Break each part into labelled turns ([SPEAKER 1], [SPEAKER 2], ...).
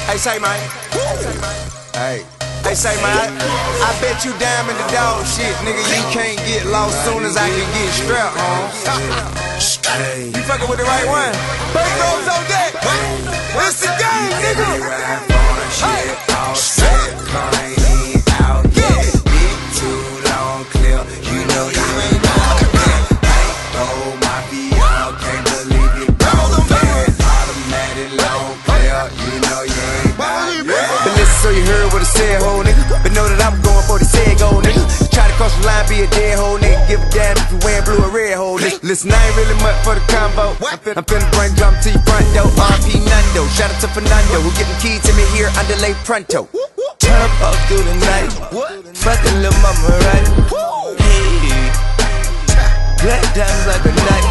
[SPEAKER 1] Hey, say, man. Hey. Hey, say, man, I bet you damn in the dog shit, nigga. You can't get lost soon as I can get strapped, You fucking with the right one. Break rolls on deck. It's the game, nigga. Hey. Out, yeah. Big too long, clear. You know you ain't out there. Oh, my VR, can't believe it. Automatic long, clear. You know you ain't out there. But listen, so you heard what I said, ho, nigga. But know that I'm going for the said go, nigga. Try to cross the line, be a dead hoe, nigga. Give a damn if you wearing blue or red, hoe, nigga. Listen, I ain't really much for the combo. I'm finna bring drum to your front door. RP Nando, shout out to Fernando, who getting keys to me here underlay pronto. Turn up through the night, fucking lil' mama, right? Hey, black diamonds like a knife,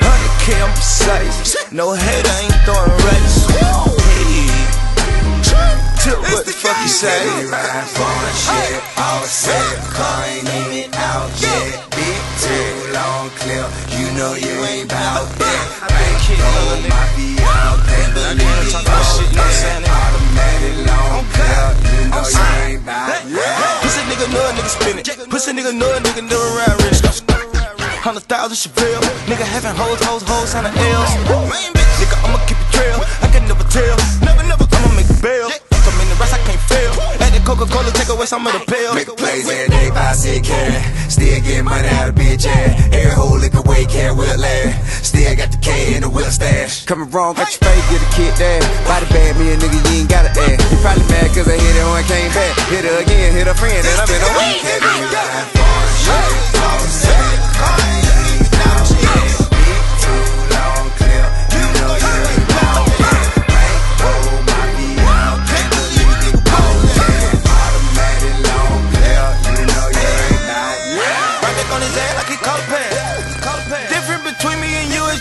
[SPEAKER 1] 100K I'm precise. No hate, I ain't throwing rights. Hey, tip what the fuck you say? Ride for the shit, all set, car ain't even out yet. Big too long, clear, you know you ain't bout that. Oh, my VR, can't believe it. Automatic long, clear, you know you ain't bout that. Pussy nigga know a nigga spinning. Pussy nigga know a nigga never around rich. 100,000 Chevelle. Nigga having hoes on the L's. Nigga, I'ma keep it trail. I can never tell. Never, I'ma make a bail. Come in the rest, I can't fail. At the Coca-Cola, take away some of the pill. Make plays every day by C.A.R.S. Still get money out of bitch ass. Every whole lick away, can't will last. Still got the K in the wheel stash. Coming wrong, got your face, get a kid there. Body bad, me a nigga, you ain't got it there. You probably mad cause I hit it when I came back. Hit her again, hit her friend, and I'm in a week.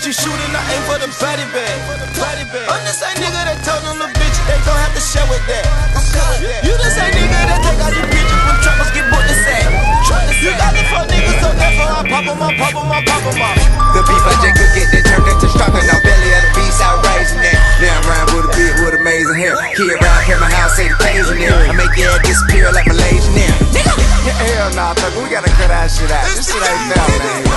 [SPEAKER 1] You shooting, I aim for the body bag. I'm the same nigga that told them the bitch they gon' have to share with that. You the same nigga that take out your pictures when trappers get booked to sack. You got the fuck niggas, so therefore I pop 'em up. The beef I just could get that turned into stronger. Now belly of the beast, I raising that. Now I'm riding with a bit with amazing hair. Kid ride at my house, say the pays in there. I make your head disappear like Malaysian air. Yeah, hell nah, we gotta cut that shit out. This shit ain't fair, man.